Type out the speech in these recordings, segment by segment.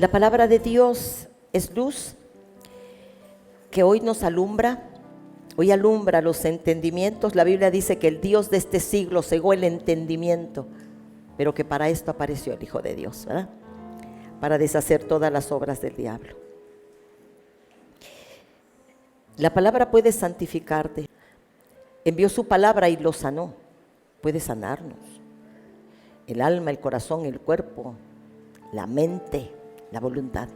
La palabra de Dios es luz que hoy nos alumbra, hoy alumbra los entendimientos. La Biblia dice que el Dios de este siglo cegó el entendimiento, pero que para esto apareció el Hijo de Dios, ¿verdad? Para deshacer todas las obras del diablo. La palabra puede santificarte. Envió su palabra y lo sanó. Puede sanarnos. El alma, el corazón, el cuerpo, la mente, la voluntad.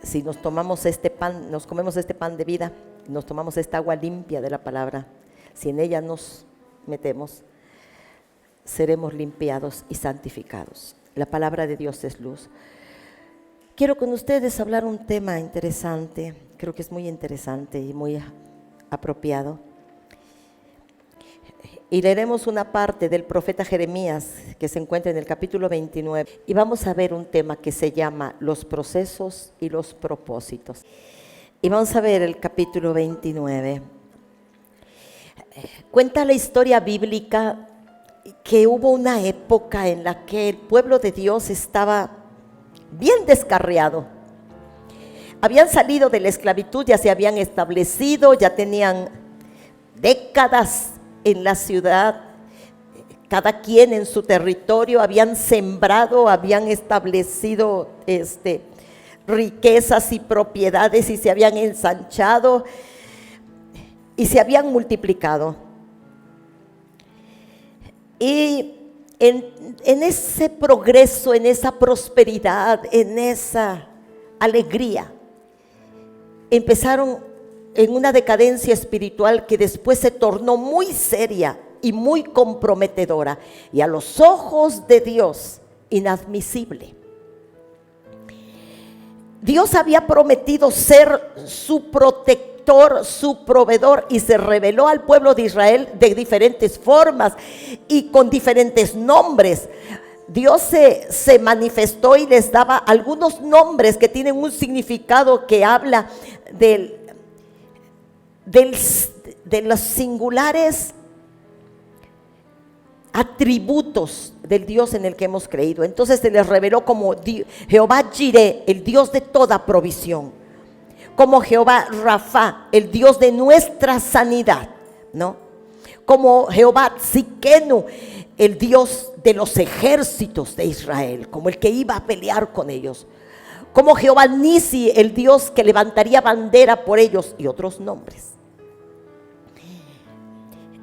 Si nos tomamos este pan, nos comemos este pan de vida, nos tomamos esta agua limpia de la palabra, si en ella nos metemos, seremos limpiados y santificados. La palabra de Dios es luz. Quiero con ustedes hablar un tema interesante, creo que es muy interesante y muy apropiado. Y leeremos una parte del profeta Jeremías que se encuentra en el capítulo 29 y vamos a ver un tema que se llama los procesos y los propósitos. Y vamos a ver el capítulo 29. Cuenta la historia bíblica que hubo una época en la que el pueblo de Dios estaba bien descarriado. Habían salido de la esclavitud, ya se habían establecido, ya tenían décadas en la ciudad, cada quien en su territorio, habían sembrado, habían establecido riquezas y propiedades y se habían ensanchado y se habían multiplicado. Y en ese progreso, en esa prosperidad, en esa alegría, empezaron en una decadencia espiritual que después se tornó muy seria y muy comprometedora y a los ojos de Dios inadmisible. Dios había prometido ser su protector, su proveedor, y se reveló al pueblo de Israel de diferentes formas y con diferentes nombres. Dios se manifestó y les daba algunos nombres que tienen un significado que habla de los singulares atributos del Dios en el que hemos creído. Entonces se les reveló como Jehová Jireh, el Dios de toda provisión, como Jehová Rafa, el Dios de nuestra sanidad, ¿no? Como Jehová Tsidkenu, el Dios de los ejércitos de Israel, como el que iba a pelear con ellos, como Jehová Nisi, el Dios que levantaría bandera por ellos, y otros nombres.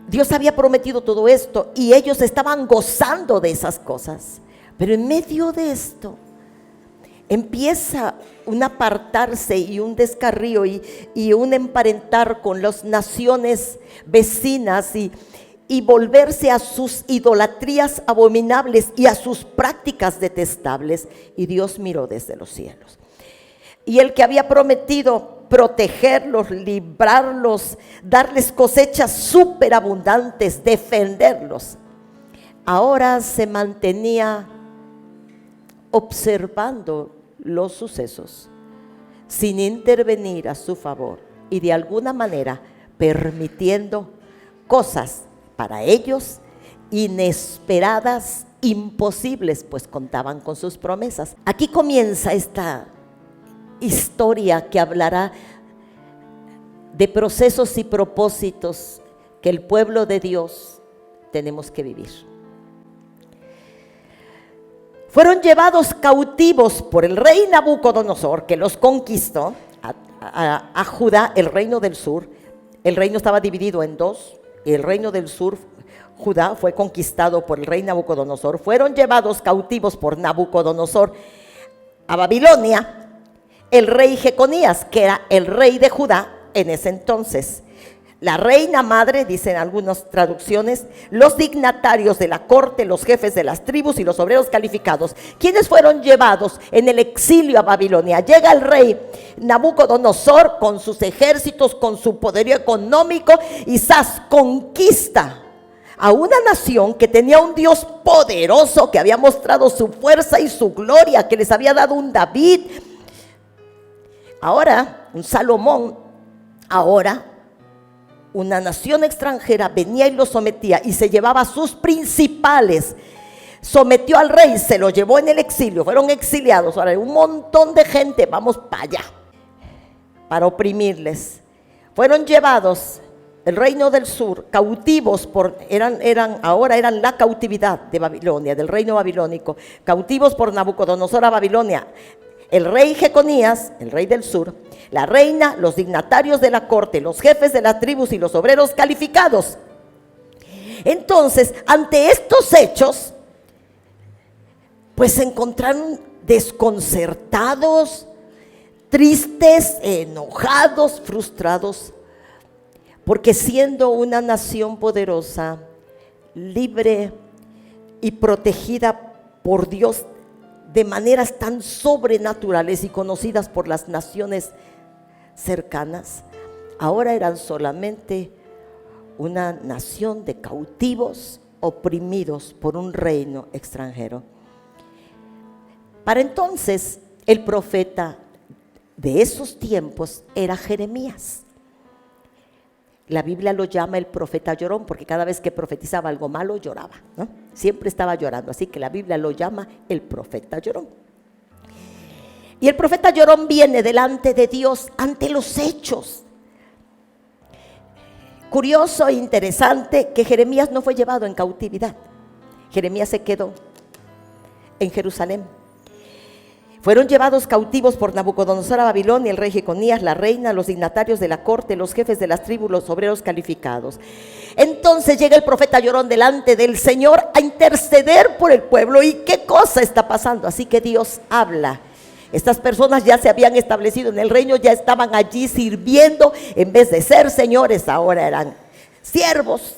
Dios había prometido todo esto y ellos estaban gozando de esas cosas, pero en medio de esto empieza un apartarse y un descarrío y un emparentar con las naciones vecinas y volverse a sus idolatrías abominables y a sus prácticas detestables. Y Dios miró desde los cielos. Y el que había prometido protegerlos, librarlos, darles cosechas superabundantes, defenderlos, ahora se mantenía observando los sucesos sin intervenir a su favor y de alguna manera permitiendo cosas para ellos inesperadas, imposibles, pues contaban con sus promesas. Aquí comienza esta historia que hablará de procesos y propósitos que el pueblo de Dios tenemos que vivir. Fueron llevados cautivos por el rey Nabucodonosor, que los conquistó a Judá, el reino del sur. El reino estaba dividido en dos, y el reino del sur, Judá, fue conquistado por el rey Nabucodonosor. Fueron llevados cautivos por Nabucodonosor a Babilonia el rey Jeconías, que era el rey de Judá en ese entonces. La reina madre, dicen algunas traducciones, los dignatarios de la corte, los jefes de las tribus y los obreros calificados, quienes fueron llevados en el exilio a Babilonia. Llega el rey Nabucodonosor con sus ejércitos, con su poderío económico, y conquista a una nación que tenía un Dios poderoso, que había mostrado su fuerza y su gloria, que les había dado un David, ahora un Salomón. Ahora una nación extranjera venía y los sometía y se llevaba sus principales, sometió al rey, se lo llevó en el exilio, fueron exiliados. Ahora un montón de gente, vamos para allá, para oprimirles. Fueron llevados el reino del sur, cautivos ahora eran la cautividad de Babilonia, del reino babilónico, cautivos por Nabucodonosor a Babilonia. El rey Jeconías, el rey del sur, la reina, los dignatarios de la corte, los jefes de las tribus y los obreros calificados. Entonces, ante estos hechos, pues se encontraron desconcertados, tristes, enojados, frustrados, porque siendo una nación poderosa, libre y protegida por Dios de maneras tan sobrenaturales y conocidas por las naciones cercanas, ahora eran solamente una nación de cautivos oprimidos por un reino extranjero. Para entonces, el profeta de esos tiempos era Jeremías. La Biblia lo llama el profeta llorón, porque cada vez que profetizaba algo malo lloraba, ¿no? Siempre estaba llorando, así que la Biblia lo llama el profeta llorón. Y el profeta llorón viene delante de Dios ante los hechos. Curioso e interesante que Jeremías no fue llevado en cautividad. Jeremías se quedó en Jerusalén. Fueron llevados cautivos por Nabucodonosor a Babilonia, el rey Jeconías, la reina, los dignatarios de la corte, los jefes de las tribus, los obreros calificados. Entonces llega el profeta llorón delante del Señor a interceder por el pueblo. ¿Y qué cosa está pasando? Así que Dios habla. Estas personas ya se habían establecido en el reino, ya estaban allí sirviendo. En vez de ser señores, ahora eran siervos.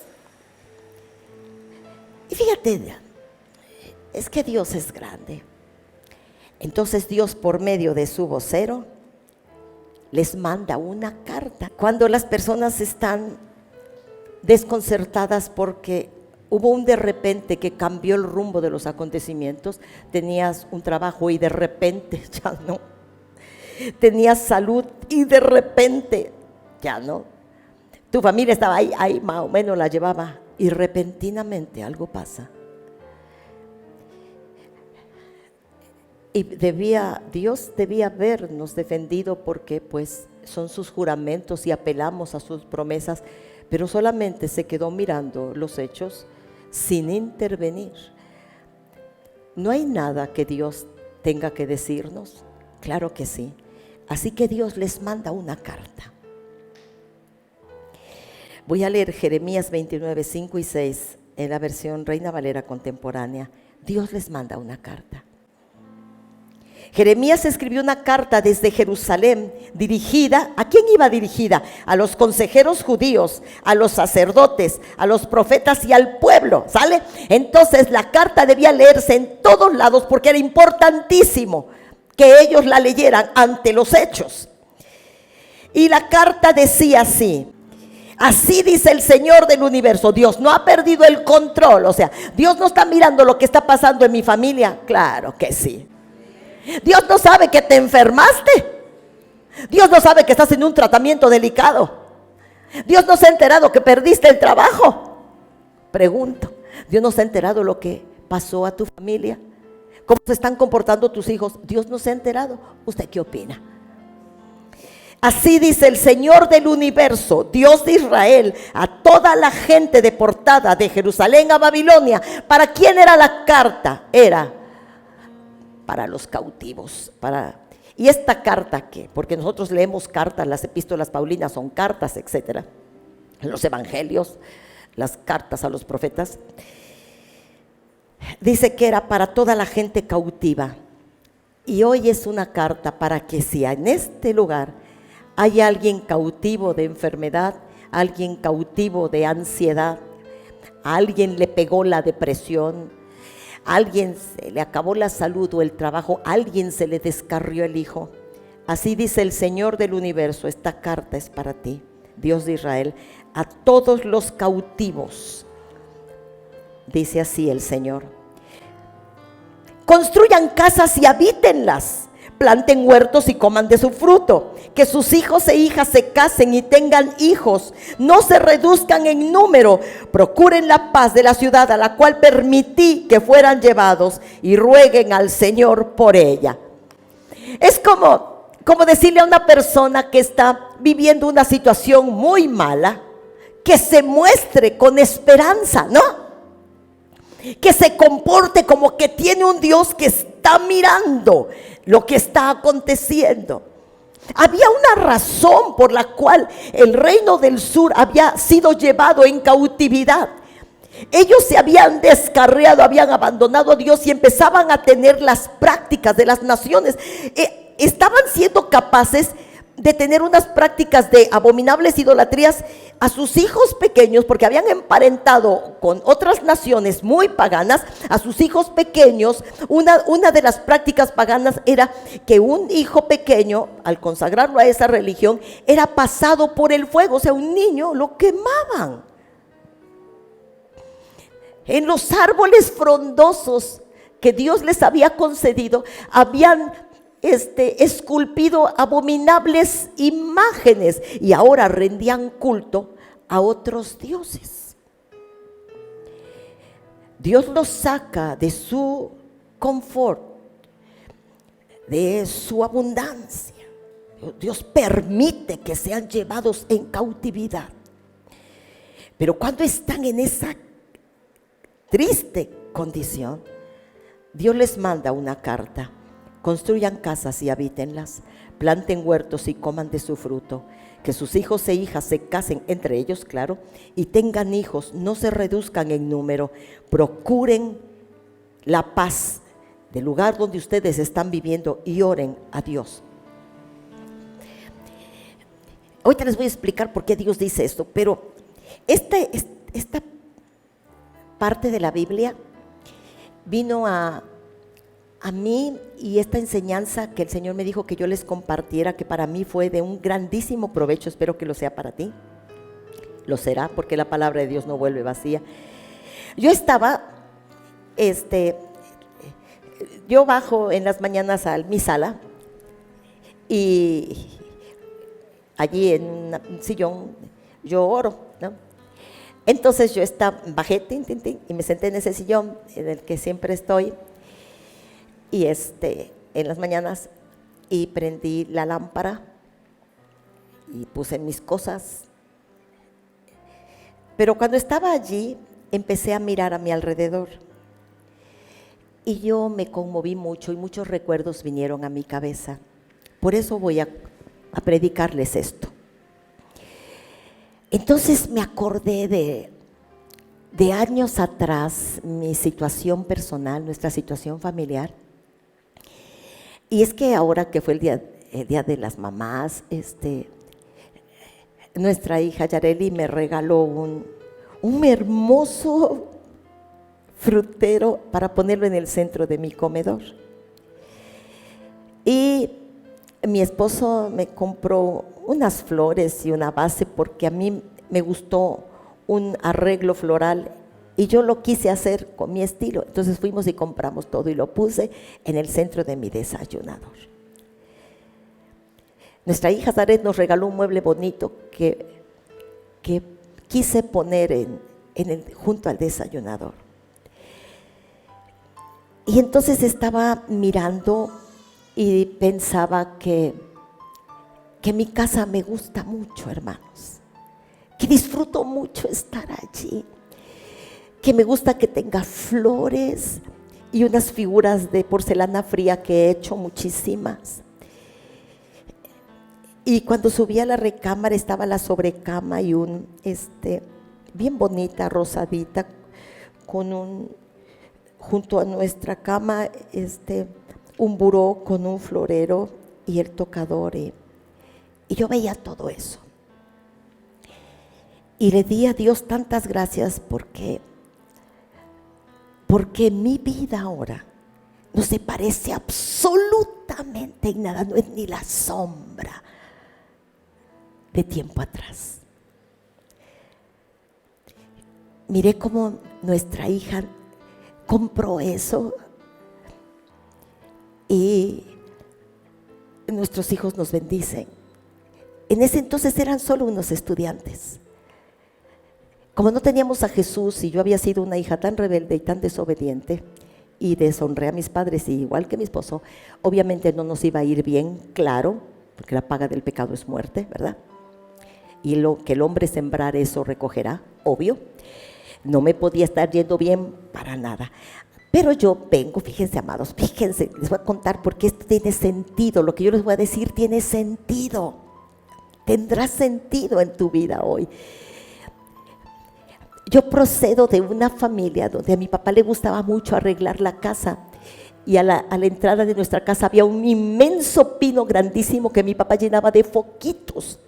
Y fíjate, es que Dios es grande. Entonces Dios, por medio de su vocero, les manda una carta. Cuando las personas están desconcertadas porque hubo un de repente que cambió el rumbo de los acontecimientos, tenías un trabajo y de repente ya no, tenías salud y de repente ya no, tu familia estaba ahí más o menos la llevaba y repentinamente algo pasa. Y Dios debía habernos defendido porque pues son sus juramentos y apelamos a sus promesas, pero solamente se quedó mirando los hechos sin intervenir. ¿No hay nada que Dios tenga que decirnos? Claro que sí. Así que Dios les manda una carta. Voy a leer Jeremías 29, 5 y 6 en la versión Reina Valera contemporánea. Dios les manda una carta. Jeremías escribió una carta desde Jerusalén dirigida, ¿a quién iba dirigida? A los consejeros judíos, a los sacerdotes, a los profetas y al pueblo, ¿sale? Entonces la carta debía leerse en todos lados porque era importantísimo que ellos la leyeran ante los hechos. Y la carta decía así: así dice el Señor del universo. Dios no ha perdido el control, o sea, Dios no está mirando lo que está pasando en mi familia. Claro que sí. Dios no sabe que te enfermaste. Dios no sabe que estás en un tratamiento delicado. Dios no se ha enterado que perdiste el trabajo. Pregunto, ¿Dios no se ha enterado lo que pasó a tu familia? ¿Cómo se están comportando tus hijos? Dios no se ha enterado. ¿Usted qué opina? Así dice el Señor del universo, Dios de Israel, a toda la gente deportada de Jerusalén a Babilonia. ¿Para quién era la carta? Era para los cautivos. ¿Y esta carta qué? Porque nosotros leemos cartas, las epístolas paulinas son cartas, etcétera. Los evangelios, las cartas a los profetas. Dice que era para toda la gente cautiva. Y hoy es una carta para que si en este lugar hay alguien cautivo de enfermedad, alguien cautivo de ansiedad, a alguien le pegó la depresión, a alguien se le acabó la salud o el trabajo, a alguien se le descarrió el hijo. Así dice el Señor del universo, esta carta es para ti, Dios de Israel, a todos los cautivos. Dice así el Señor: construyan casas y habítenlas, planten huertos y coman de su fruto, que sus hijos e hijas se casen y tengan hijos, no se reduzcan en número, procuren la paz de la ciudad a la cual permití que fueran llevados y rueguen al Señor por ella. Es como decirle a una persona que está viviendo una situación muy mala, que se muestre con esperanza, ¿no? Que se comporte como que tiene un Dios que está mirando lo que está aconteciendo. Había una razón por la cual el reino del sur había sido llevado en cautividad. Ellos se habían descarriado, habían abandonado a Dios y empezaban a tener las prácticas de las naciones. Estaban siendo capaces de tener unas prácticas de abominables idolatrías a sus hijos pequeños, porque habían emparentado con otras naciones muy paganas. A sus hijos pequeños, una de las prácticas paganas era que un hijo pequeño, al consagrarlo a esa religión, era pasado por el fuego. O sea, un niño lo quemaban. En los árboles frondosos que Dios les había concedido, habían esculpido abominables imágenes y ahora rendían culto a otros dioses. Dios los saca de su confort, de su abundancia. Dios permite que sean llevados en cautividad. Pero cuando están en esa triste condición, Dios les manda una carta: construyan casas y habítenlas, planten huertos y coman de su fruto, que sus hijos e hijas se casen entre ellos, claro, y tengan hijos, no se reduzcan en número, procuren la paz del lugar donde ustedes están viviendo y oren a Dios. Ahorita les voy a explicar por qué Dios dice esto, pero esta parte de la Biblia vino a mí, y esta enseñanza que el Señor me dijo que yo les compartiera, que para mí fue de un grandísimo provecho, espero que lo sea para ti. Lo será, porque la palabra de Dios no vuelve vacía. Yo estaba, yo bajo en las mañanas a mi sala, y allí en un sillón yo oro, ¿no? Entonces yo bajé y me senté en ese sillón en el que siempre estoy, y en las mañanas, y prendí la lámpara y puse mis cosas. Pero cuando estaba allí, empecé a mirar a mi alrededor y yo me conmoví mucho y muchos recuerdos vinieron a mi cabeza. Por eso voy a predicarles esto. Entonces me acordé de años atrás, mi situación personal, nuestra situación familiar. Y es que ahora que fue el día de las mamás, nuestra hija Yareli me regaló un hermoso frutero para ponerlo en el centro de mi comedor. Y mi esposo me compró unas flores y una base porque a mí me gustó un arreglo floral y yo lo quise hacer con mi estilo. Entonces fuimos y compramos todo y lo puse en el centro de mi desayunador. Nuestra hija Zaret nos regaló un mueble bonito que quise poner junto al desayunador. Y entonces estaba mirando y pensaba que mi casa me gusta mucho, hermanos, que disfruto mucho estar allí, que me gusta que tenga flores y unas figuras de porcelana fría que he hecho muchísimas. Y cuando subí a la recámara estaba la sobrecama y bien bonita, rosadita, junto a nuestra cama, un buró con un florero y el tocador. Y yo veía todo eso. Y le di a Dios tantas gracias porque mi vida ahora no se parece absolutamente en nada, no es ni la sombra de tiempo atrás. Miré cómo nuestra hija compró eso y nuestros hijos nos bendicen. En ese entonces eran solo unos estudiantes. Como no teníamos a Jesús y yo había sido una hija tan rebelde y tan desobediente y deshonré a mis padres, igual que mi esposo, obviamente no nos iba a ir bien, claro, porque la paga del pecado es muerte, ¿verdad? Y lo que el hombre sembrar, eso recogerá, obvio. No me podía estar yendo bien para nada. Pero yo vengo, fíjense, amados, fíjense, les voy a contar porque esto tiene sentido, lo que yo les voy a decir tiene sentido, tendrá sentido en tu vida hoy. Yo procedo de una familia donde a mi papá le gustaba mucho arreglar la casa y a la entrada de nuestra casa había un inmenso pino grandísimo que mi papá llenaba de foquitos.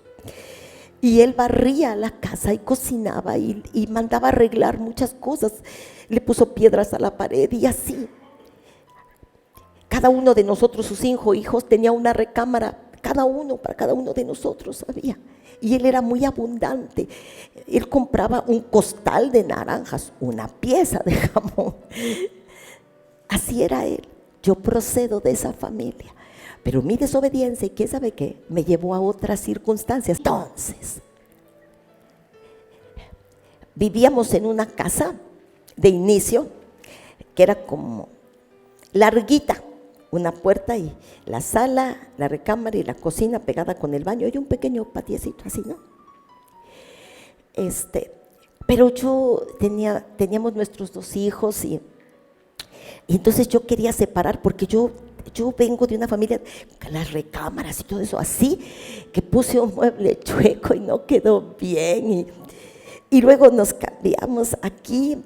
Y él barría la casa y cocinaba y mandaba arreglar muchas cosas. Le puso piedras a la pared y así. Cada uno de nosotros, sus hijos, tenía una recámara, para cada uno de nosotros había. Y él era muy abundante. Él compraba un costal de naranjas, una pieza de jamón. Así era él. Yo procedo de esa familia. Pero mi desobediencia, ¿y quién sabe qué? Me llevó a otras circunstancias. Entonces, vivíamos en una casa de inicio que era como larguita, una puerta y la sala, la recámara y la cocina pegada con el baño y un pequeño patiecito así, ¿no? Pero teníamos nuestros 2 hijos y entonces yo quería separar porque yo vengo de una familia, las recámaras y todo eso así, que puse un mueble chueco y no quedó bien y luego nos cambiamos aquí,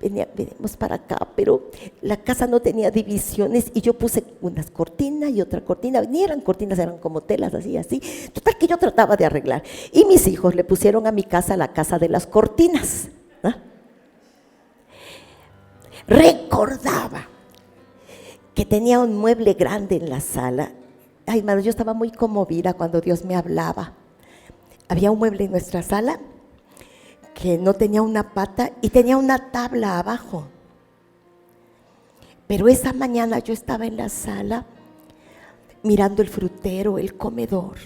venimos para acá, pero la casa no tenía divisiones y yo puse unas cortinas y otra cortina, ni eran cortinas, eran como telas así, total que yo trataba de arreglar y mis hijos le pusieron a mi casa la casa de las cortinas, ¿no? Recordaba que tenía un mueble grande en la sala. Ay, hermano, yo estaba muy conmovida cuando Dios me hablaba. Había un mueble en nuestra sala que no tenía una pata y tenía una tabla abajo. Pero esa mañana yo estaba en la sala mirando el frutero, el comedor,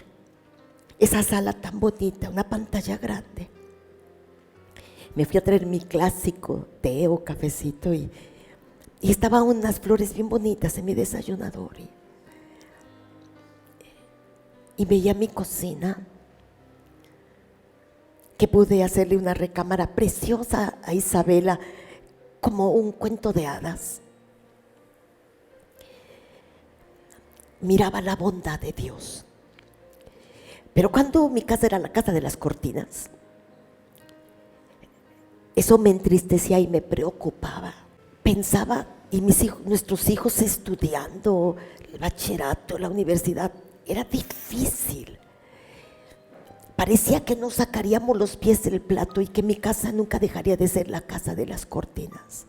esa sala tan bonita, una pantalla grande. Me fui a traer mi clásico té o cafecito y estaban unas flores bien bonitas en mi desayunador. Y veía mi cocina, que pude hacerle una recámara preciosa a Isabela, como un cuento de hadas. Miraba la bondad de Dios. Pero cuando mi casa era la casa de las cortinas, eso me entristecía y me preocupaba. Pensaba, y nuestros hijos estudiando el bachillerato, la universidad, era difícil. Parecía que no sacaríamos los pies del plato y que mi casa nunca dejaría de ser la casa de las cortinas.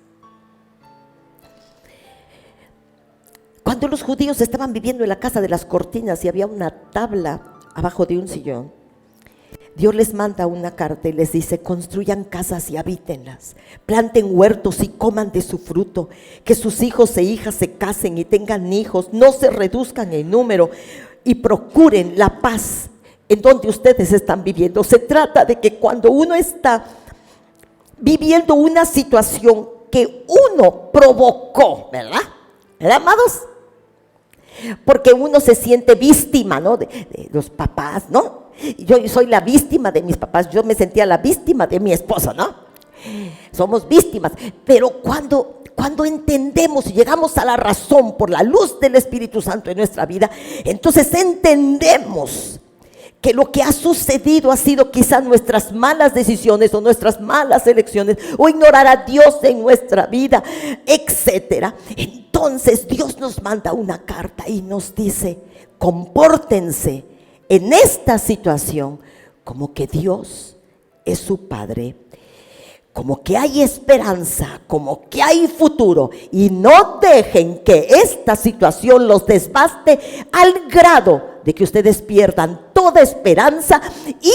Cuando los judíos estaban viviendo en la casa de las cortinas y había una tabla abajo de un sillón, Dios les manda una carta y les dice: construyan casas y habítenlas, planten huertos y coman de su fruto, que sus hijos e hijas se casen y tengan hijos, no se reduzcan en número y procuren la paz en donde ustedes están viviendo. Se trata de que cuando uno está viviendo una situación que uno provocó, ¿verdad? ¿Verdad, amados? Porque uno se siente víctima, ¿no? De los papás, ¿no? Yo soy la víctima de mis papás, yo me sentía la víctima de mi esposo, ¿no? Somos víctimas, pero cuando entendemos y llegamos a la razón por la luz del Espíritu Santo en nuestra vida, entonces entendemos que lo que ha sucedido ha sido quizás nuestras malas decisiones o nuestras malas elecciones o ignorar a Dios en nuestra vida, etcétera. Entonces Dios nos manda una carta y nos dice: compórtense en esta situación como que Dios es su Padre, como que hay esperanza, como que hay futuro, y no dejen que esta situación los desbaste al grado de que ustedes pierdan toda esperanza y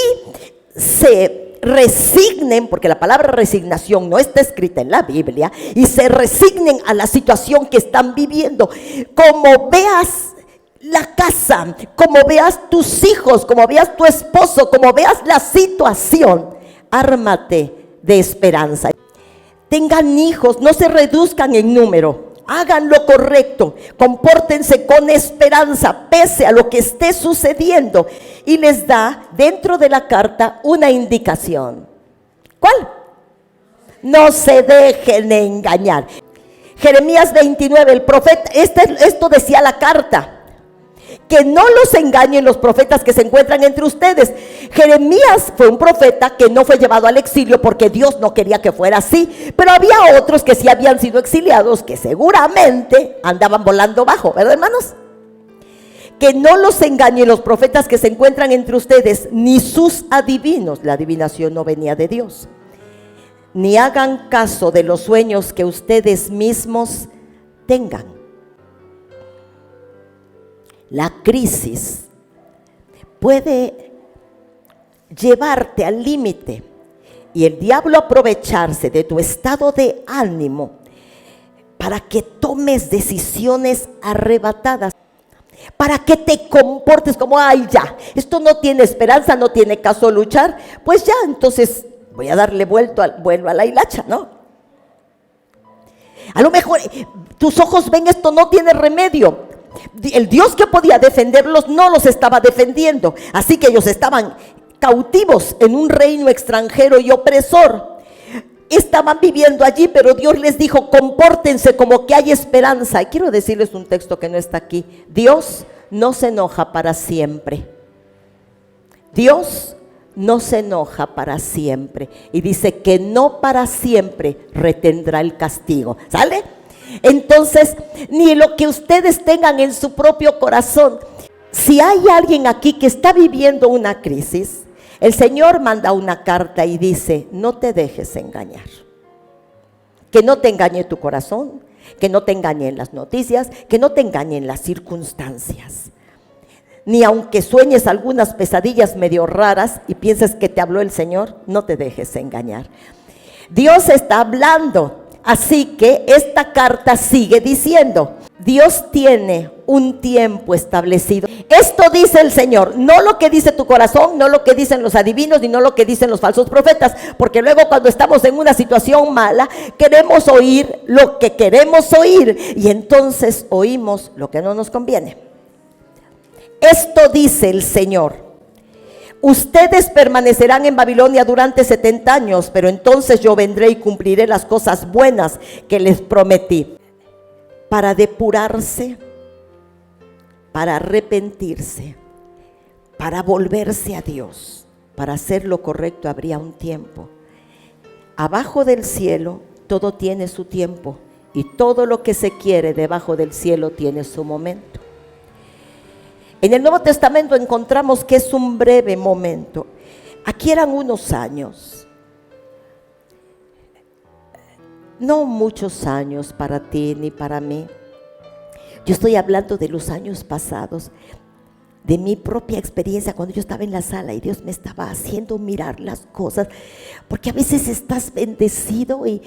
se resignen, porque la palabra resignación no está escrita en la Biblia, y se resignen a la situación que están viviendo. Como veas la casa, como veas tus hijos, como veas tu esposo, como veas la situación, ármate de esperanza. Tengan hijos, no se reduzcan en número, hagan lo correcto, compórtense con esperanza pese a lo que esté sucediendo. Y les da dentro de la carta una indicación. ¿Cuál? No se dejen engañar. Jeremías 29, el profeta, esto decía la carta, que no los engañen los profetas que se encuentran entre ustedes. Jeremías fue un profeta que no fue llevado al exilio porque Dios no quería que fuera así, pero había otros que sí habían sido exiliados, que seguramente andaban volando bajo, ¿verdad, hermanos? Que no los engañen los profetas que se encuentran entre ustedes, ni sus adivinos, la adivinación no venía de Dios, ni hagan caso de los sueños que ustedes mismos tengan. La crisis puede llevarte al límite y el diablo aprovecharse de tu estado de ánimo para que tomes decisiones arrebatadas, para que te comportes como, ay ya, esto no tiene esperanza, no tiene caso luchar, pues ya, entonces voy a darle vuelvo a la hilacha, ¿no? A lo mejor tus ojos ven esto no tiene remedio. El Dios que podía defenderlos no los estaba defendiendo, así que ellos estaban cautivos en un reino extranjero y opresor. Estaban viviendo allí, pero Dios les dijo, compórtense como que hay esperanza. Y quiero decirles un texto que no está aquí. Dios no se enoja para siempre. Dios no se enoja para siempre. Y dice que no para siempre retendrá el castigo. ¿Sale? Entonces, ni lo que ustedes tengan en su propio corazón. Si hay alguien aquí que está viviendo una crisis, el Señor manda una carta y dice, no te dejes engañar. Que no te engañe tu corazón, que no te engañen las noticias, que no te engañen las circunstancias. Ni aunque sueñes algunas pesadillas medio raras y pienses que te habló el Señor, no te dejes engañar. Dios está hablando. Así que esta carta sigue diciendo, Dios tiene un tiempo establecido. Esto dice el Señor, no lo que dice tu corazón, no lo que dicen los adivinos, ni no lo que dicen los falsos profetas, porque luego cuando estamos en una situación mala, queremos oír lo que queremos oír y entonces oímos lo que no nos conviene. Esto dice el Señor. Ustedes permanecerán en Babilonia durante 70 años, pero entonces yo vendré y cumpliré las cosas buenas que les prometí. Para depurarse, para arrepentirse, para volverse a Dios, para hacer lo correcto habría un tiempo. Abajo del cielo todo tiene su tiempo y todo lo que se quiere debajo del cielo tiene su momento. En el Nuevo Testamento encontramos que es un breve momento. Aquí eran unos años. No muchos años para ti ni para mí. Yo estoy hablando de los años pasados, de mi propia experiencia cuando yo estaba en la sala y Dios me estaba haciendo mirar las cosas. Porque a veces estás bendecido y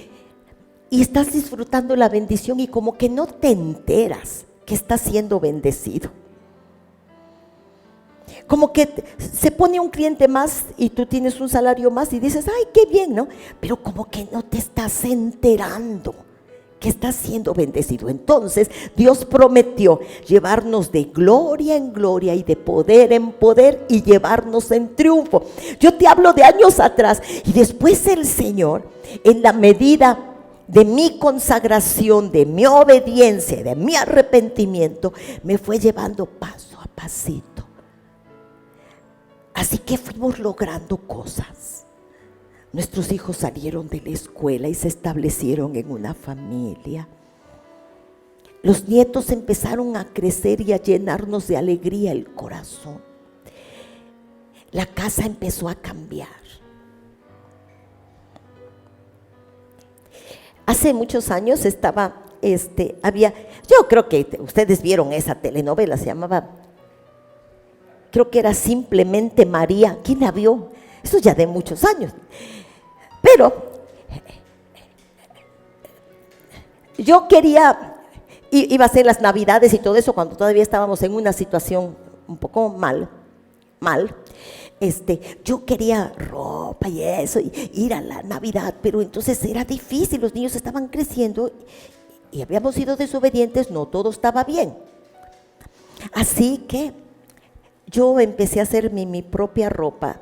estás disfrutando la bendición y como que no te enteras que estás siendo bendecido. Como que se pone un cliente más y tú tienes un salario más y dices, ay, qué bien, ¿no? Pero como que no te estás enterando que estás siendo bendecido. Entonces Dios prometió llevarnos de gloria en gloria y de poder en poder y llevarnos en triunfo. Yo te hablo de años atrás y después el Señor, en la medida de mi consagración, de mi obediencia, de mi arrepentimiento, me fue llevando paso a pasito. Así que fuimos logrando cosas. Nuestros hijos salieron de la escuela y se establecieron en una familia. Los nietos empezaron a crecer y a llenarnos de alegría el corazón. La casa empezó a cambiar. Hace muchos años yo creo que ustedes vieron esa telenovela, se llamaba, creo que era Simplemente María. ¿Quién la vio? Eso ya de muchos años. Pero yo quería iba a ser las Navidades y todo eso, cuando todavía estábamos en una situación un poco mal. Yo quería ropa y eso, y ir a la Navidad, pero entonces era difícil, los niños estaban creciendo y habíamos sido desobedientes, no todo estaba bien. Así que yo empecé a hacer mi propia ropa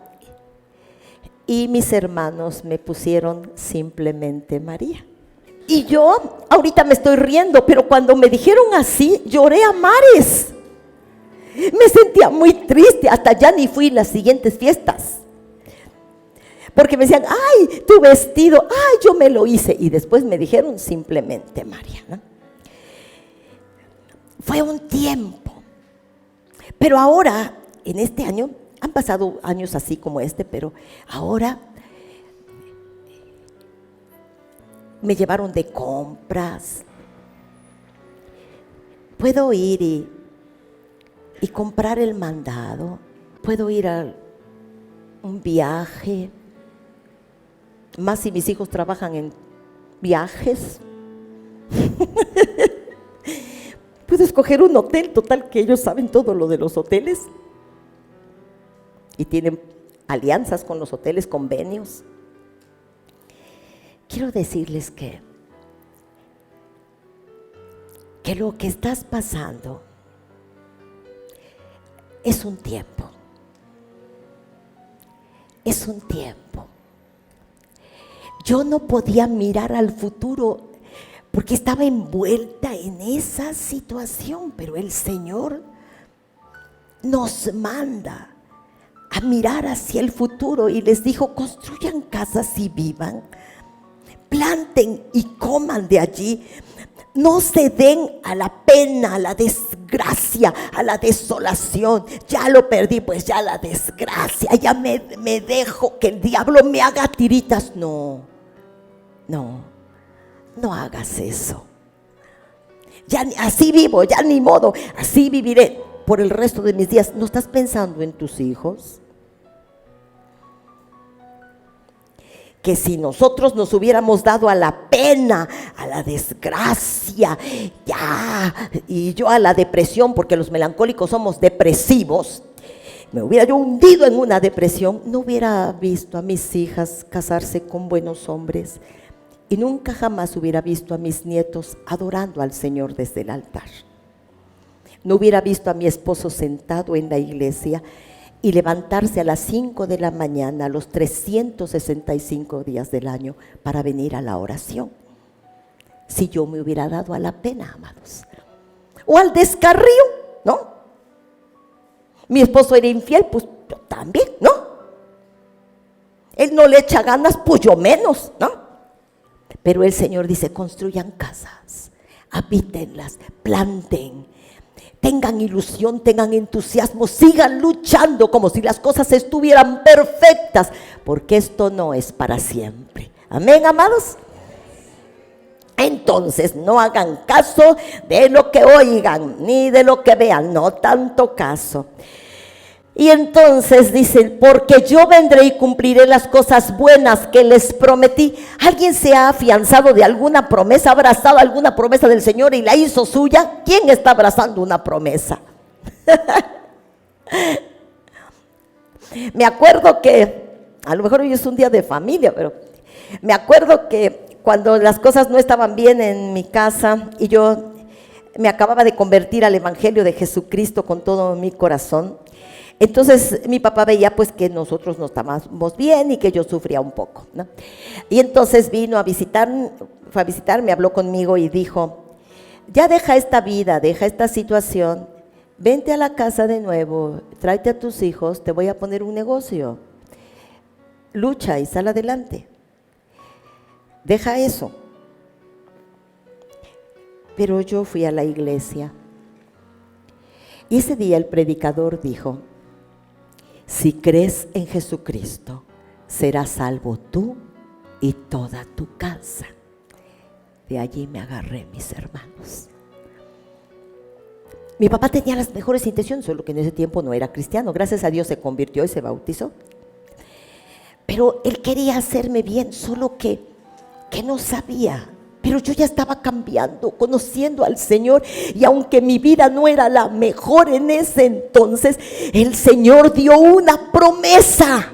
y mis hermanos me pusieron simplemente María. Y yo ahorita me estoy riendo, pero cuando me dijeron así, lloré a mares. Me sentía muy triste, hasta ya ni fui las siguientes fiestas. Porque me decían, ay, tu vestido, ay, yo me lo hice. Y después me dijeron simplemente María, ¿no? Fue un tiempo. Pero ahora, en este año, han pasado años así como pero ahora me llevaron de compras. Puedo ir y comprar el mandado. Puedo ir a un viaje. Más si mis hijos trabajan en viajes. Puedo escoger un hotel, total que ellos saben todo lo de los hoteles. Y tienen alianzas con los hoteles, convenios. Quiero decirles que lo que estás pasando es un tiempo. Es un tiempo. Yo no podía mirar al futuro porque estaba envuelta en esa situación, pero el Señor nos manda a mirar hacia el futuro y les dijo, construyan casas y vivan, planten y coman de allí. No se den a la pena, a la desgracia, a la desolación. Ya lo perdí, pues ya la desgracia, ya me dejo que el diablo me haga tiritas. No hagas eso. Ya así vivo, ya ni modo, así viviré por el resto de mis días. ¿No estás pensando en tus hijos? Que si nosotros nos hubiéramos dado a la pena, a la desgracia, y yo a la depresión, porque los melancólicos somos depresivos, me hubiera yo hundido en una depresión, no hubiera visto a mis hijas casarse con buenos hombres y nunca jamás hubiera visto a mis nietos adorando al Señor desde el altar. No hubiera visto a mi esposo sentado en la iglesia y levantarse a las 5 de la mañana, los 365 días del año, para venir a la oración. Si yo me hubiera dado a la pena, amados. O al descarrío, ¿no? Mi esposo era infiel, pues yo también, ¿no? Él no le echa ganas, pues yo menos, ¿no? Pero el Señor dice, construyan casas, habítenlas, planten, tengan ilusión, tengan entusiasmo, sigan luchando como si las cosas estuvieran perfectas, porque esto no es para siempre. Amén, amados. Entonces no hagan caso de lo que oigan, ni de lo que vean, no tanto caso. Y entonces dice, porque yo vendré y cumpliré las cosas buenas que les prometí. ¿Alguien se ha afianzado de alguna promesa, ha abrazado alguna promesa del Señor y la hizo suya? ¿Quién está abrazando una promesa? Me acuerdo que, a lo mejor hoy es un día de familia, pero me acuerdo que cuando las cosas no estaban bien en mi casa y yo me acababa de convertir al Evangelio de Jesucristo con todo mi corazón, entonces mi papá veía pues que nosotros no estábamos bien y que yo sufría un poco, ¿no? Y entonces fue a visitarme, habló conmigo y dijo, ya deja esta vida, deja esta situación, vente a la casa de nuevo, tráete a tus hijos, te voy a poner un negocio, lucha y sal adelante, deja eso. Pero yo fui a la iglesia y ese día el predicador dijo, si crees en Jesucristo, serás salvo tú y toda tu casa. De allí me agarré, mis hermanos. Mi papá tenía las mejores intenciones, solo que en ese tiempo no era cristiano. Gracias a Dios se convirtió y se bautizó. Pero él quería hacerme bien, solo que no sabía Pero yo ya estaba cambiando, conociendo al Señor, y aunque mi vida no era la mejor en ese entonces, el Señor dio una promesa.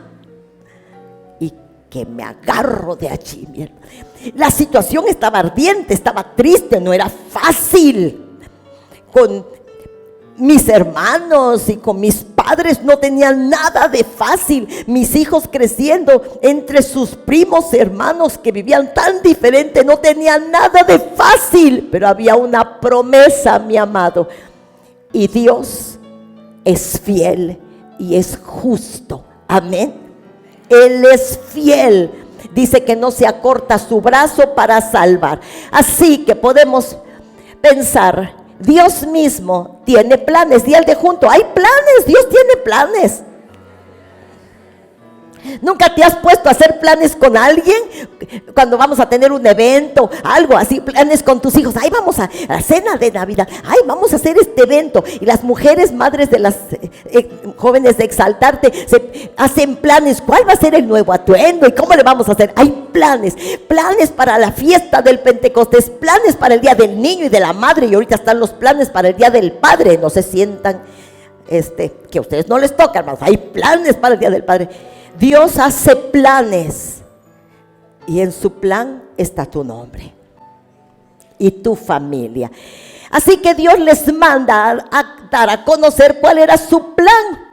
Y que me agarro de allí, mi hermano. La situación estaba ardiente, estaba triste, no era fácil. Con mis hermanos y con mis padres no tenían nada de fácil. Mis hijos creciendo entre sus primos hermanos que vivían tan diferente, no tenían nada de fácil. Pero había una promesa, mi amado. Y Dios es fiel y es justo. Amén. Él es fiel. Dice que no se acorta su brazo para salvar. Así que podemos pensar, Dios mismo tiene planes. Di al de junto, hay planes, Dios tiene planes. ¿Nunca te has puesto a hacer planes con alguien? Cuando vamos a tener un evento, algo así, planes con tus hijos. Ay, vamos a la cena de Navidad. Ay, vamos a hacer este evento. Y las mujeres, madres de las jóvenes de Exaltarte, se hacen planes. ¿Cuál va a ser el nuevo atuendo? ¿Y cómo le vamos a hacer? Hay planes. Planes para la fiesta del Pentecostés. Planes para el día del niño y de la madre. Y ahorita están los planes para el día del padre. No se sientan que a ustedes no les toca, hermanos. Hay planes para el día del padre. Dios hace planes y en su plan está tu nombre y tu familia. Así que Dios les manda a dar a conocer cuál era su plan.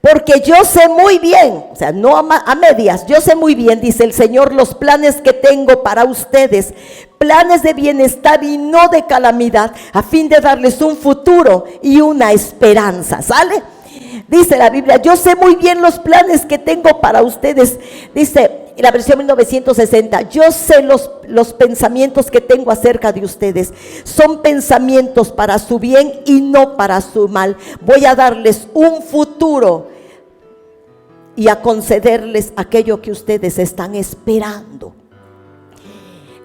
Porque yo sé muy bien, o sea, no a medias, yo sé muy bien, dice el Señor, los planes que tengo para ustedes, planes de bienestar y no de calamidad, a fin de darles un futuro y una esperanza. ¿Sale? Dice la Biblia, yo sé muy bien los planes que tengo para ustedes. Dice en la versión 1960, yo sé los pensamientos que tengo acerca de ustedes. Son pensamientos para su bien y no para su mal. Voy a darles un futuro y a concederles aquello que ustedes están esperando.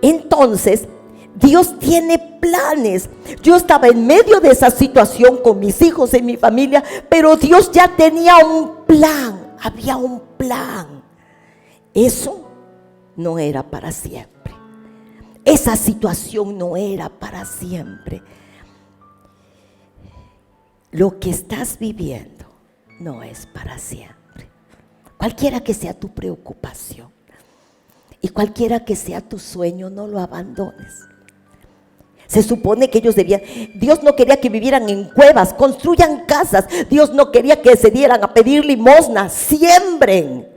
Entonces, Dios tiene planes. Yo estaba en medio de esa situación con mis hijos y mi familia, pero Dios ya tenía un plan. Había un plan. Eso no era para siempre. Esa situación no era para siempre. Lo que estás viviendo no es para siempre. Cualquiera que sea tu preocupación y cualquiera que sea tu sueño, no lo abandones. Se supone que ellos Dios no quería que vivieran en cuevas, construyan casas. Dios no quería que se dieran a pedir limosna, siembren.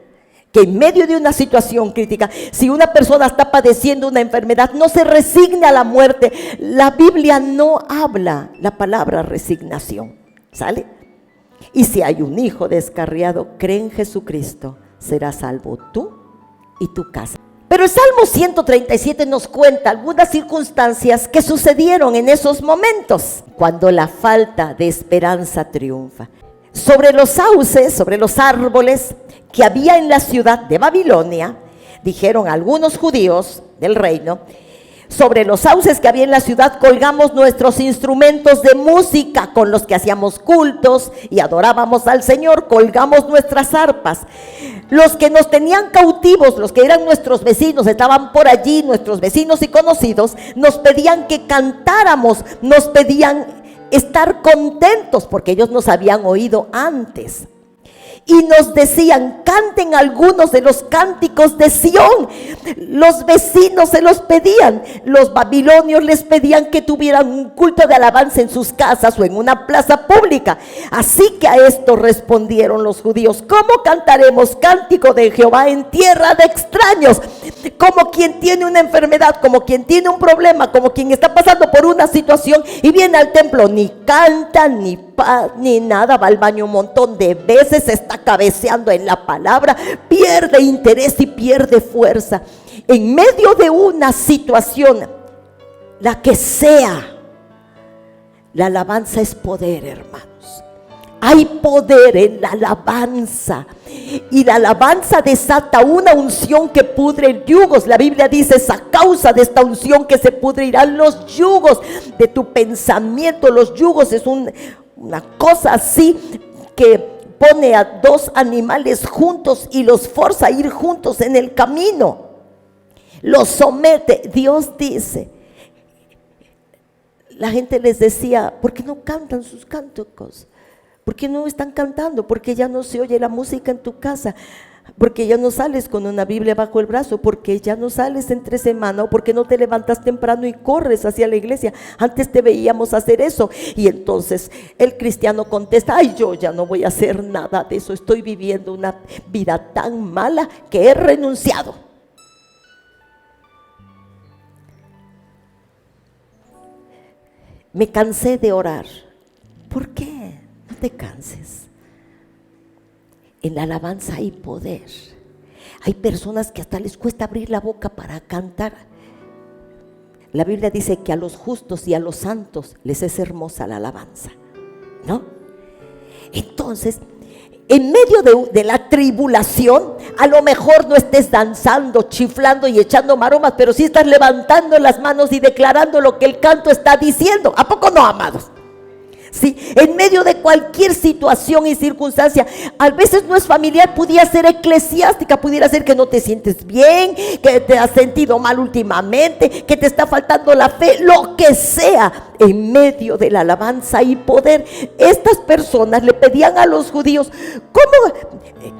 Que en medio de una situación crítica, si una persona está padeciendo una enfermedad, no se resigne a la muerte. La Biblia no habla la palabra resignación, ¿sale? Y si hay un hijo descarriado, cree en Jesucristo, serás salvo tú y tu casa. Pero el Salmo 137 nos cuenta algunas circunstancias que sucedieron en esos momentos, cuando la falta de esperanza triunfa. Sobre los sauces, sobre los árboles que había en la ciudad de Babilonia, dijeron algunos judíos del reino, sobre los sauces que había en la ciudad colgamos nuestros instrumentos de música con los que hacíamos cultos y adorábamos al Señor, colgamos nuestras arpas. Los que nos tenían cautivos, los que eran nuestros vecinos, estaban por allí, nuestros vecinos y conocidos, nos pedían que cantáramos, nos pedían estar contentos porque ellos nos habían oído antes. Y nos decían, canten algunos de los cánticos de Sión. Los vecinos se los pedían. Los babilonios les pedían que tuvieran un culto de alabanza en sus casas o en una plaza pública. Así que a esto respondieron los judíos, ¿cómo cantaremos cántico de Jehová en tierra de extraños? Como quien tiene una enfermedad, como quien tiene un problema, como quien está pasando por una situación y viene al templo, ni canta, ni nada, va al baño un montón de veces, está cabeceando en la palabra, pierde interés y pierde fuerza. En medio de una situación, la que sea, la alabanza es poder, hermanos. Hay poder en la alabanza. Y la alabanza desata una unción que pudre yugos. La Biblia dice, es a causa de esta unción que se pudrirán los yugos de tu pensamiento. Los yugos es una cosa así que pone a dos animales juntos y los forza a ir juntos en el camino. Los somete. Dios dice, la gente les decía, ¿por qué no cantan sus cánticos? ¿Por qué no están cantando? Porque ya no se oye la música en tu casa. Porque ya no sales con una Biblia bajo el brazo, porque ya no sales entre semana, o porque no te levantas temprano y corres hacia la iglesia. Antes te veíamos hacer eso. Y entonces el cristiano contesta, ay, yo ya no voy a hacer nada de eso, estoy viviendo una vida tan mala que he renunciado. Me cansé de orar. ¿Por qué? No te canses. En la alabanza hay poder. Hay personas que hasta les cuesta abrir la boca para cantar. La Biblia dice que a los justos y a los santos les es hermosa la alabanza, ¿no? Entonces, en medio de la tribulación, a lo mejor no estés danzando, chiflando y echando maromas, pero sí estás levantando las manos y declarando lo que el canto está diciendo. ¿A poco no, amados? Sí, en medio de cualquier situación y circunstancia, a veces no es familiar, pudiera ser eclesiástica, pudiera ser que no te sientes bien, que te has sentido mal últimamente, que te está faltando la fe, lo que sea. En medio de la alabanza y poder, estas personas le pedían a los judíos, ¿cómo?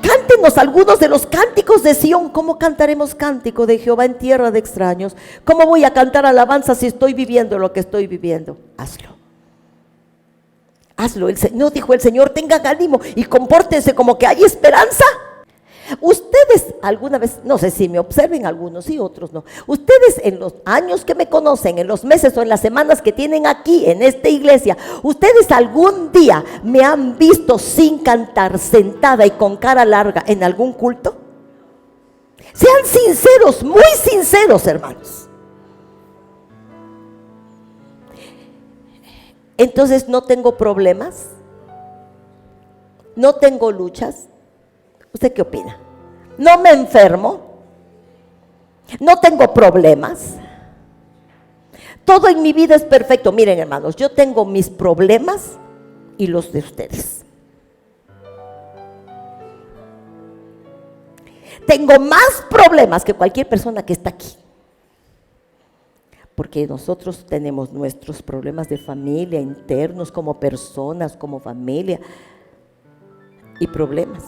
Cántenos algunos de los cánticos de Sión. ¿Cómo cantaremos cántico de Jehová en tierra de extraños? ¿Cómo voy a cantar alabanza si estoy viviendo lo que estoy viviendo? Hazlo. Hazlo. No dijo el Señor, tengan ánimo y compórtense como que hay esperanza. Ustedes alguna vez, no sé si me observen algunos y otros no, ustedes en los años que me conocen, en los meses o en las semanas que tienen aquí en esta iglesia, ustedes algún día me han visto sin cantar, sentada y con cara larga en algún culto. Sean sinceros, muy sinceros, hermanos. Entonces no tengo problemas, no tengo luchas. ¿Usted qué opina? No me enfermo, no tengo problemas. Todo en mi vida es perfecto. Miren, hermanos, yo tengo mis problemas y los de ustedes. Tengo más problemas que cualquier persona que está aquí. Porque nosotros tenemos nuestros problemas de familia, internos, como personas, como familia, y problemas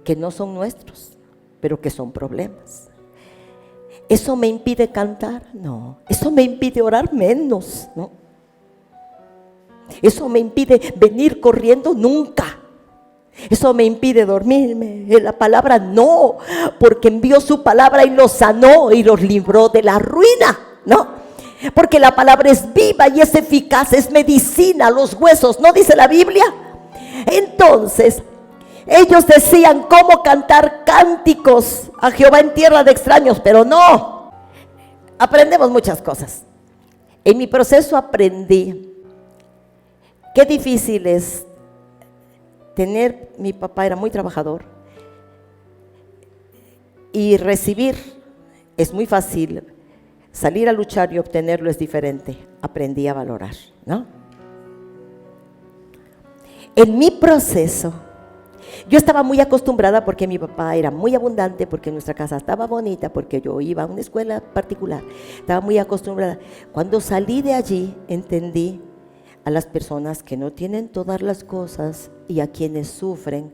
que no son nuestros, pero que son problemas. ¿Eso me impide cantar? No. ¿Eso me impide orar? Menos, ¿no? ¿Eso me impide venir corriendo? Nunca. ¿Eso me impide dormirme en la palabra? No, porque envió su palabra y los sanó y los libró de la ruina, ¿no? Porque la palabra es viva y es eficaz, es medicina a los huesos, ¿no dice la Biblia? Entonces, ellos decían cómo cantar cánticos a Jehová en tierra de extraños, pero no. Aprendemos muchas cosas. En mi proceso aprendí qué difícil es tener, mi papá era muy trabajador, y recibir es muy fácil. Salir a luchar y obtenerlo es diferente. Aprendí a valorar, ¿no? En mi proceso, yo estaba muy acostumbrada porque mi papá era muy abundante, porque nuestra casa estaba bonita, porque yo iba a una escuela particular. Estaba muy acostumbrada. Cuando salí de allí, entendí a las personas que no tienen todas las cosas y a quienes sufren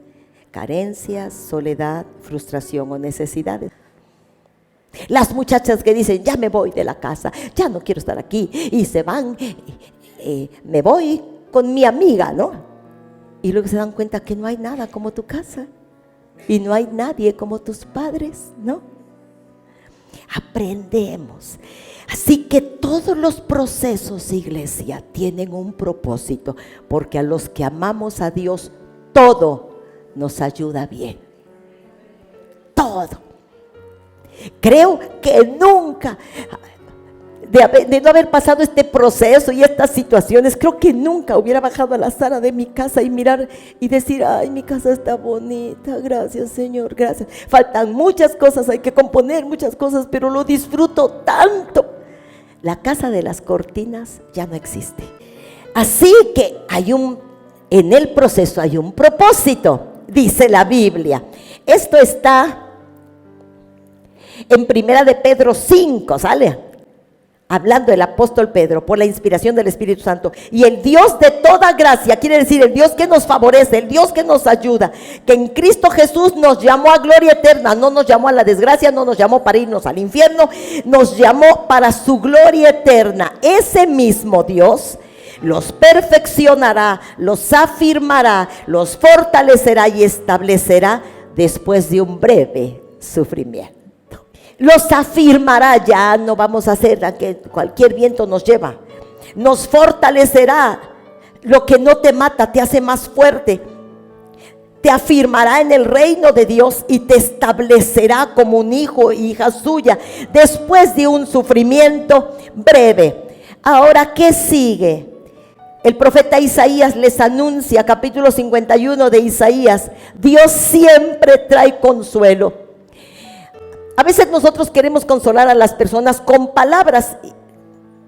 carencias, soledad, frustración o necesidades. Las muchachas que dicen, ya me voy de la casa, ya no quiero estar aquí, y se van, me voy con mi amiga, ¿no? Y luego se dan cuenta que no hay nada como tu casa, y no hay nadie como tus padres, ¿no? Aprendemos. Así que todos los procesos, iglesia, tienen un propósito, porque a los que amamos a Dios, todo nos ayuda bien. Todo. Creo que nunca, de no haber pasado este proceso y estas situaciones, creo que nunca hubiera bajado a la sala de mi casa y mirar y decir, ay, mi casa está bonita, gracias Señor, gracias. Faltan muchas cosas, hay que componer muchas cosas, pero lo disfruto tanto. La casa de las cortinas ya no existe. Así que en el proceso hay un propósito, dice la Biblia. Esto está En Primera de Pedro 5, ¿sale? Hablando el apóstol Pedro, por la inspiración del Espíritu Santo. Y el Dios de toda gracia, quiere decir el Dios que nos favorece, el Dios que nos ayuda, que en Cristo Jesús nos llamó a gloria eterna, no nos llamó a la desgracia, no nos llamó para irnos al infierno, nos llamó para su gloria eterna. Ese mismo Dios los perfeccionará, los afirmará, los fortalecerá y establecerá después de un breve sufrimiento. Los afirmará, ya no vamos a hacer a que cualquier viento nos lleva. Nos fortalecerá, lo que no te mata te hace más fuerte. Te afirmará en el reino de Dios y te establecerá como un hijo, hija suya, después de un sufrimiento breve. Ahora, ¿qué sigue? El profeta Isaías les anuncia, capítulo 51 de Isaías, Dios siempre trae consuelo. A veces nosotros queremos consolar a las personas con palabras.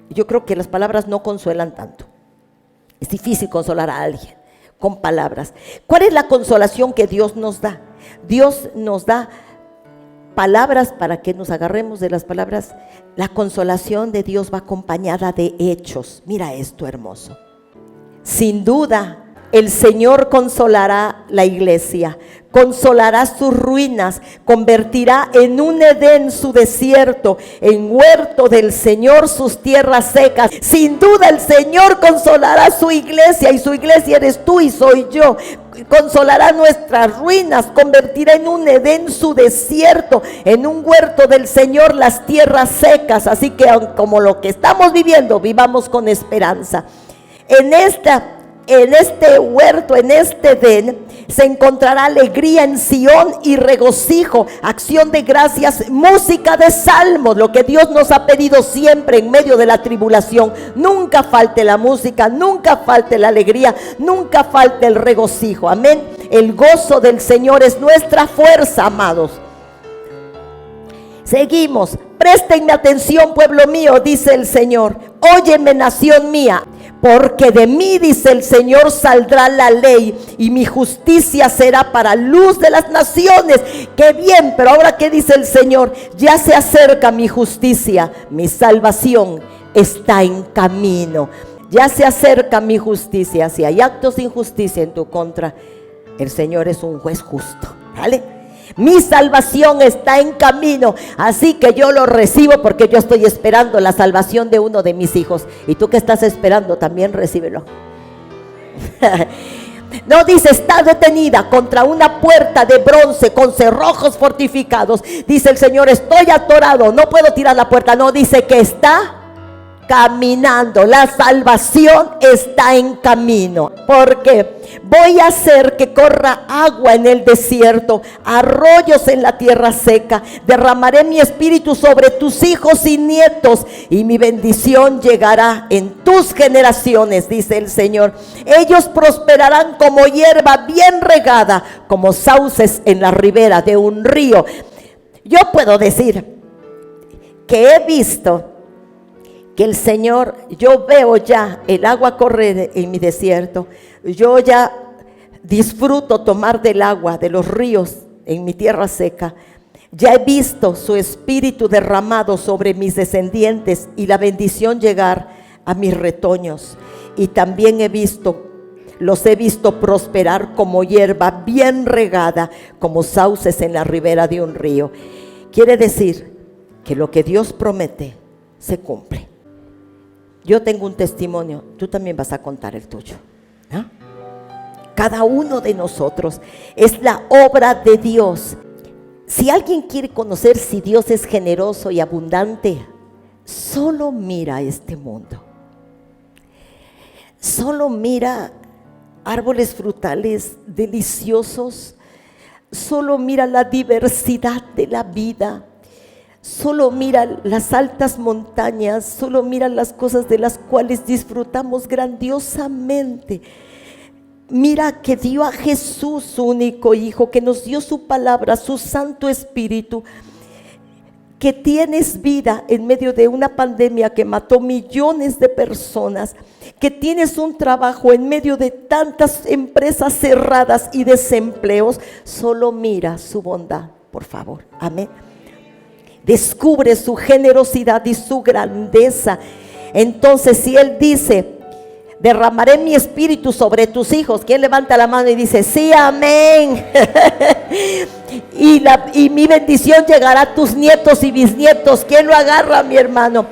Yo creo que las palabras no consuelan tanto. Es difícil consolar a alguien con palabras. ¿Cuál es la consolación que Dios nos da? Dios nos da palabras para que nos agarremos de las palabras. La consolación de Dios va acompañada de hechos. Mira esto hermoso. Sin duda, el Señor consolará la iglesia, consolará sus ruinas, convertirá en un Edén su desierto, en huerto del Señor sus tierras secas. Sin duda el Señor consolará su iglesia, y su iglesia eres tú y soy yo. Consolará nuestras ruinas, convertirá en un Edén su desierto, en un huerto del Señor las tierras secas. Así que como lo que estamos viviendo, vivamos con esperanza. En este huerto, en este Edén, se encontrará alegría en Sión y regocijo, acción de gracias, música de salmos, lo que Dios nos ha pedido siempre en medio de la tribulación. Nunca falte la música, nunca falte la alegría, nunca falte el regocijo. Amén. El gozo del Señor es nuestra fuerza, amados. Seguimos. Préstenme atención, pueblo mío, dice el Señor. Óyeme, nación mía. Porque de mí, dice el Señor, saldrá la ley y mi justicia será para luz de las naciones. Qué bien, pero ahora ¿qué dice el Señor? Ya se acerca mi justicia, mi salvación está en camino. Ya se acerca mi justicia. Si hay actos de injusticia en tu contra, el Señor es un juez justo, ¿vale? Mi salvación está en camino, así que yo lo recibo porque yo estoy esperando la salvación de uno de mis hijos. Y tú que estás esperando, también recíbelo. No dice, está detenida contra una puerta de bronce con cerrojos fortificados. Dice el Señor, estoy atorado, no puedo tirar la puerta. No, dice que está caminando. La salvación está en camino. Porque voy a hacer que corra agua en el desierto, arroyos en la tierra seca. Derramaré mi espíritu sobre tus hijos y nietos, y mi bendición llegará en tus generaciones, dice el Señor. Ellos prosperarán como hierba bien regada, como sauces en la ribera de un río. Yo puedo decir que he visto que el Señor, yo veo ya el agua correr en mi desierto. Yo ya disfruto tomar del agua de los ríos en mi tierra seca. Ya he visto su espíritu derramado sobre mis descendientes y la bendición llegar a mis retoños. Y también los he visto prosperar como hierba bien regada, como sauces en la ribera de un río. Quiere decir que lo que Dios promete se cumple. Yo tengo un testimonio, tú también vas a contar el tuyo, ¿no? Cada uno de nosotros es la obra de Dios. Si alguien quiere conocer si Dios es generoso y abundante, solo mira este mundo. Solo mira árboles frutales deliciosos. Solo mira la diversidad de la vida. Solo mira las altas montañas, solo mira las cosas de las cuales disfrutamos grandiosamente. Mira que dio a Jesús, su único Hijo, que nos dio su palabra, su Santo Espíritu, que tienes vida en medio de una pandemia que mató millones de personas, que tienes un trabajo en medio de tantas empresas cerradas y desempleos. Solo mira su bondad, por favor. Amén. Descubre su generosidad y su grandeza. Entonces, si Él dice, derramaré mi espíritu sobre tus hijos, ¿quién levanta la mano y dice, sí, amén? y mi bendición llegará a tus nietos y bisnietos. ¿Quién lo agarra, mi hermano?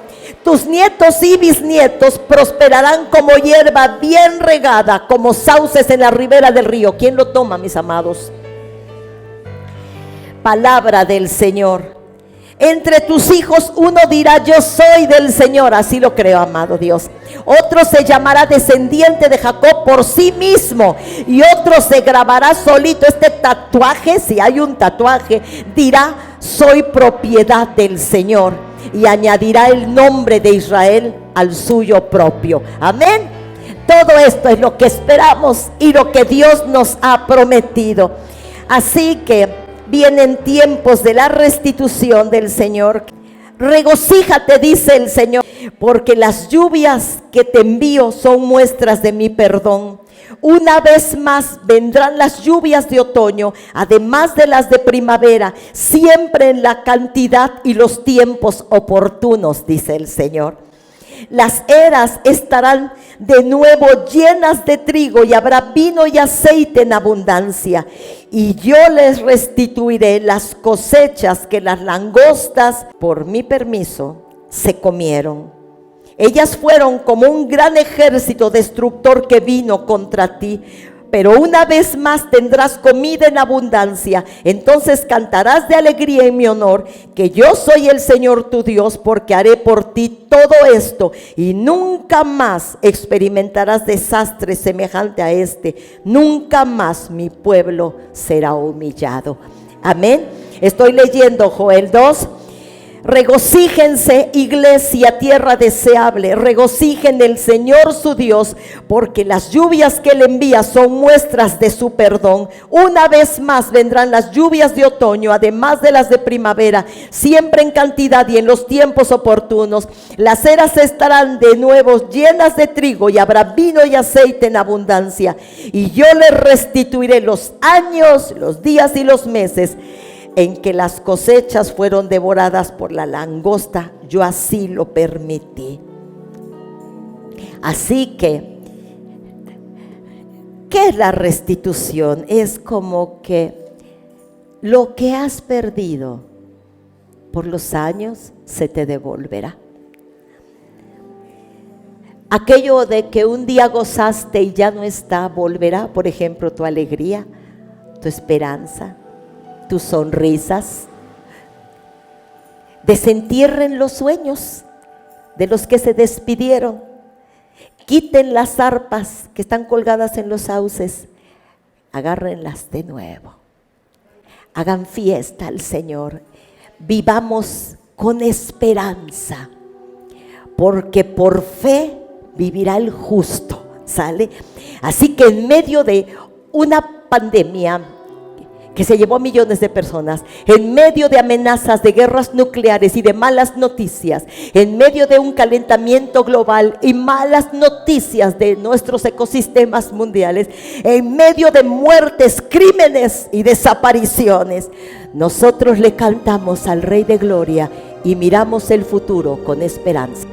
Tus nietos y bisnietos prosperarán como hierba bien regada, como sauces en la ribera del río. ¿Quién lo toma, mis amados? Palabra del Señor. Entre tus hijos uno dirá, yo soy del Señor. Así lo creo, amado Dios. Otro se llamará descendiente de Jacob por sí mismo, y otro se grabará solito este tatuaje, si hay un tatuaje, dirá, soy propiedad del Señor, y añadirá el nombre de Israel al suyo propio. Amén. Todo esto es lo que esperamos y lo que Dios nos ha prometido. Así que vienen tiempos de la restitución del Señor. Regocíjate, dice el Señor, porque las lluvias que te envío son muestras de mi perdón. Una vez más vendrán las lluvias de otoño, además de las de primavera, siempre en la cantidad y los tiempos oportunos, dice el Señor. Las eras estarán de nuevo llenas de trigo, y habrá vino y aceite en abundancia. Y yo les restituiré las cosechas que las langostas, por mi permiso, se comieron. Ellas fueron como un gran ejército destructor que vino contra ti. Pero una vez más tendrás comida en abundancia. Entonces cantarás de alegría en mi honor, que yo soy el Señor tu Dios, porque haré por ti todo esto, y nunca más experimentarás desastre semejante a este. Nunca más mi pueblo será humillado. Amén. Estoy leyendo Joel 2. Regocíjense, iglesia, tierra deseable, regocijen el Señor su Dios, porque las lluvias que Él envía son muestras de su perdón. Una vez más vendrán las lluvias de otoño, además de las de primavera, siempre en cantidad y en los tiempos oportunos. Las eras estarán de nuevo llenas de trigo, y habrá vino y aceite en abundancia. Y yo les restituiré los años, los días y los meses en que las cosechas fueron devoradas por la langosta. Yo así lo permití. Así que, ¿qué es la restitución? Es como que lo que has perdido por los años se te devolverá. Aquello de que un día gozaste y ya no está, volverá. Por ejemplo, tu alegría, tu esperanza, tus sonrisas. Desentierren los sueños de los que se despidieron. Quiten las arpas que están colgadas en los sauces. Agárrenlas de nuevo. Hagan fiesta al Señor. Vivamos con esperanza, porque por fe vivirá el justo. ¿Sale? Así que en medio de una pandemia que se llevó a millones de personas, en medio de amenazas de guerras nucleares y de malas noticias, en medio de un calentamiento global y malas noticias de nuestros ecosistemas mundiales, en medio de muertes, crímenes y desapariciones, nosotros le cantamos al Rey de Gloria y miramos el futuro con esperanza.